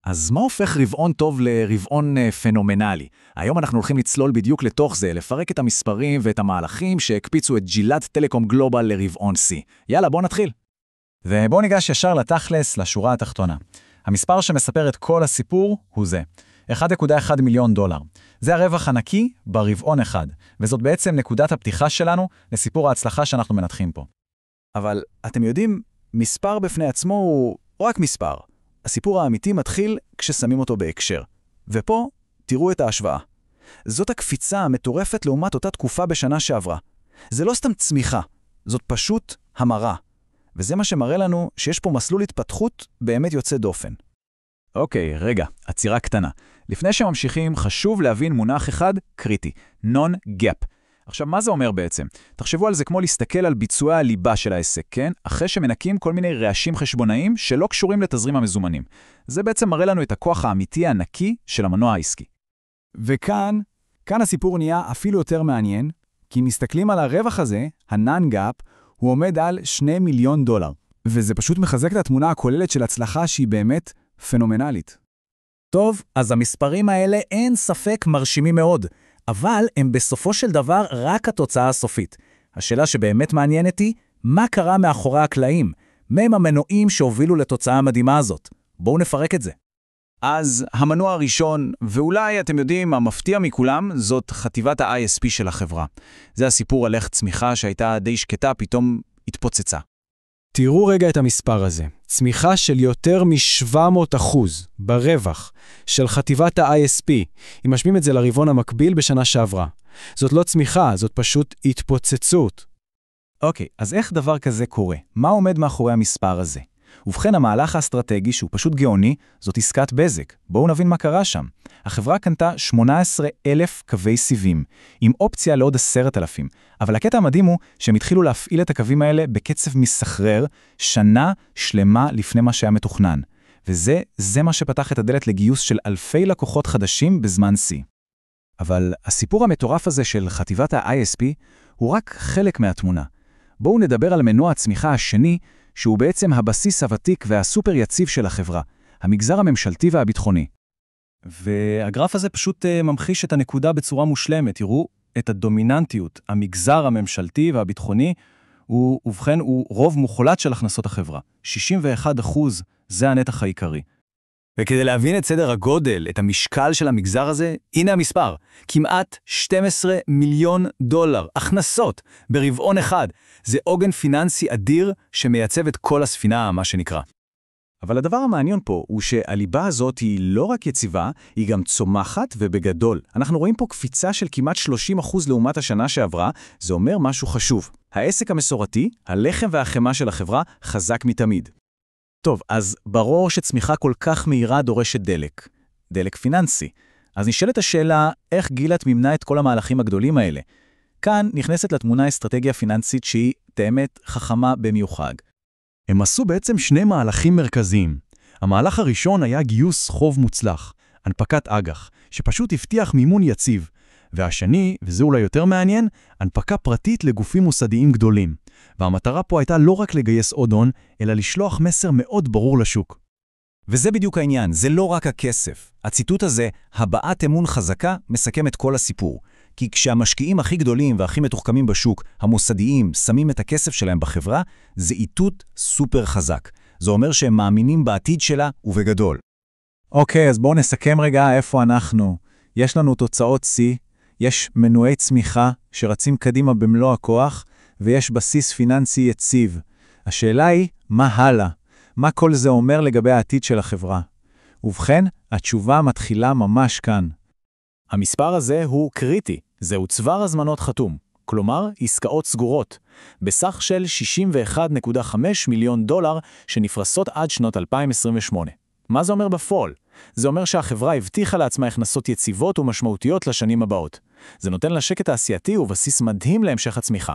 אז מה הופך רבעון טוב לרבעון פנומנלי? היום אנחנו הולכים לצלול בדיוק לתוך זה, לפרק את המספרים ואת המהלכים שהקפיצו את ג'ילת טלקום גלובל לרבעון C. יאללה, בוא נתחיל. ובוא ניגש ישר לתכלס, לשורה התחתונה. המספר שמספר את כל הסיפור הוא זה. 1.1 מיליון דולר. זה הרווח הנקי ברבעון אחד, וזאת בעצם נקודת הפתיחה שלנו לסיפור ההצלחה שאנחנו מנתחים פה. אבל אתם יודעים, מספר בפני עצמו הוא רק מספר. הסיפור האמיתי מתחיל כששמים אותו בהקשר. ופה תראו את ההשוואה. זאת הקפיצה המטורפת לעומת אותה תקופה בשנה שעברה. זה לא סתם צמיחה, זאת פשוט המרה. וזה מה שמראה לנו שיש פה מסלול התפתחות באמת יוצא דופן. אוקיי, רגע, עצירה קטנה. לפני שממשיכים, חשוב להבין מונח אחד קריטי, non-gap. עכשיו, מה זה אומר בעצם? תחשבו על זה כמו להסתכל על ביצועי הליבה של העסק, כן? אחרי שמנקים כל מיני רעשים חשבונאיים שלא קשורים לתזרים המזומנים. זה בעצם מראה לנו את הכוח האמיתי הנקי של המנוע העסקי. וכאן הסיפור נהיה אפילו יותר מעניין, כי אם מסתכלים על הרווח הזה, ה-non-gap, הוא עומד על 2 מיליון דולר. וזה פשוט מחזק את התמונה הכוללת של הצלחה שהיא באמת פנומנלית. טוב, אז המספרים האלה אין ספק מרשימים מאוד, אבל הם בסופו של דבר רק התוצאה הסופית. השאלה שבאמת מעניינת היא, מה קרה מאחורי הקלעים? מהם המנועים שהובילו לתוצאה המדהימה הזאת? בואו נפרק את זה. אז המנוע הראשון, ואולי אתם יודעים, המפתיע מכולם, זאת חטיבת ה-ISP של החברה. זה הסיפור על איך צמיחה שהייתה די שקטה פתאום התפוצצה. תראו רגע את המספר הזה. צמיחה של יותר מ-700% ברווח של חטיבת ה-ISP. אם משווים את זה לרבעון המקביל בשנה שעברה. זאת לא צמיחה, זאת פשוט התפוצצות. אוקיי, אז איך דבר כזה קורה? מה עומד מאחורי המספר הזה? ובכן, המהלך האסטרטגי שהוא פשוט גאוני, זאת עסקת בזק. בואו נבין מה קרה שם. החברה קנתה 18,000 קווי סיבים, עם אופציה לעוד 10,000. אבל הקטע המדהים הוא שהם התחילו להפעיל את הקווים האלה בקצב מסחרר, שנה שלמה לפני מה שהיה מתוכנן. וזה מה שפתח את הדלת לגיוס של אלפי לקוחות חדשים בזמן C. אבל הסיפור המטורף הזה של חטיבת ה-ISP הוא רק חלק מהתמונה. בואו נדבר על מנוע הצמיחה השני, שהוא בעצם הבסיס הוותיק והסופר יציב של החברה, המגזר הממשלתי והביטחוני. והגרף הזה פשוט ממחיש את הנקודה בצורה מושלמת. תראו את הדומיננטיות. המגזר הממשלתי והביטחוני, ובכן, הוא רוב מוחלט של הכנסות החברה. 61% זה הנתח העיקרי. וכדי להבין את סדר הגודל, את המשקל של המגזר הזה, הנה המספר. כמעט 12 מיליון דולר, הכנסות, ברבעון אחד. זה עוגן פיננסי אדיר שמייצב את כל הספינה, מה שנקרא. אבל הדבר המעניין פה הוא שהליבה הזאת היא לא רק יציבה, היא גם צומחת ובגדול. אנחנו רואים פה קפיצה של כמעט 30% לעומת השנה שעברה, זה אומר משהו חשוב. העסק המסורתי, הלחם והחמה של החברה, חזק מתמיד. טוב, אז ברור שצמיחה כל כך מהירה דורשת דלק. דלק פיננסי. אז נשאלת השאלה, איך גילת מימנה את כל המהלכים הגדולים האלה? כאן נכנסת לתמונה אסטרטגיה פיננסית שהיא תאמת חכמה במיוחד. הם עשו בעצם שני מהלכים מרכזיים. המהלך הראשון היה גיוס חוב מוצלח, הנפקת אג"ח, שפשוט הבטיח מימון יציב. והשני, וזה אולי יותר מעניין, הנפקה פרטית לגופים מוסדיים גדולים. והמטרה פה הייתה לא רק לגייס עוד הון, אלא לשלוח מסר מאוד ברור לשוק. וזה בדיוק העניין, זה לא רק הכסף. הציטוט הזה, הבעת אמון חזקה, מסכם את כל הסיפור. כי כשהמשקיעים הכי גדולים והכי מתוחכמים בשוק, המוסדיים, שמים את הכסף שלהם בחברה, זה איתות סופר חזק. זה אומר שהם מאמינים בעתיד שלה ובגדול. אוקיי, אז בואו נסכם רגע איפה אנחנו. יש לנו תוצאות C, יש מנועי צמיחה שרצים קדימה במלוא הכוח, ויש בסיס פיננסי יציב. השאלה היא, מה הלאה? מה כל זה אומר לגבי העתיד של החברה? ובכן, התשובה מתחילה ממש כאן. המספר הזה הוא קריטי, זהו צוואר הזמנות חתום, כלומר עסקאות סגורות, בסך של 61.5 מיליון דולר שנפרסות עד שנות 2028. מה זה אומר בפועל? זה אומר שהחברה הבטיחה לעצמה הכנסות יציבות ומשמעותיות לשנים הבאות. זה נותן לה שקט תעשייתי ובסיס מדהים להמשך הצמיחה.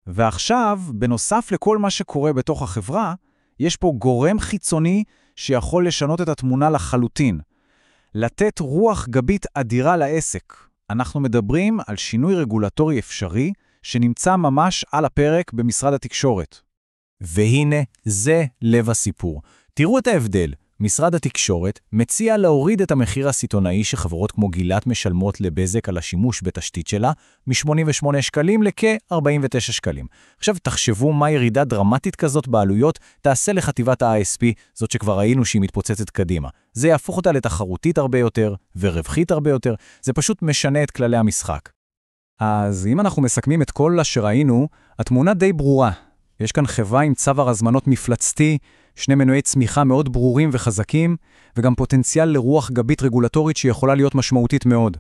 ועכשיו, בנוסף לכל מה שקורה בתוך החברה, יש פה גורם חיצוני שיכול לשנות את התמונה לחלוטין. לתת רוח גבית אדירה לעסק. אנחנו מדברים על שינוי רגולטורי אפשרי שנמצא ממש על הפרק במשרד התקשורת. והנה, זה לב הסיפור. תראו את ההבדל. משרד התקשורת מציע להוריד את המחיר הסיטונאי שחברות כמו גילת משלמות לבזק על השימוש בתשתית שלה מ-88 שקלים לכ-49 שקלים. עכשיו תחשבו מה ירידה דרמטית כזאת בעלויות תעשה לחטיבת ה-ISP, זאת שכבר ראינו שהיא מתפוצצת קדימה. זה יהפוך אותה לתחרותית הרבה יותר ורווחית הרבה יותר, זה פשוט משנה את כללי המשחק. אז אם אנחנו מסכמים את כל שראינו, התמונה די ברורה. יש כאן חברה עם צבר הזמנות מפלצתי, שני מנועי צמיחה מאוד ברורים וחזקים, וגם פוטנציאל לרוח גבית רגולטורית שיכולה להיות משמעותית מאוד.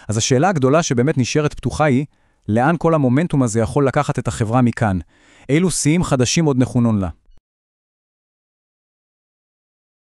אז השאלה הגדולה שבאמת נשארת פתוחה היא, לאן כל המומנטום הזה יכול לקחת את החברה מכאן? אילו שיאים חדשים עוד נכונון לה?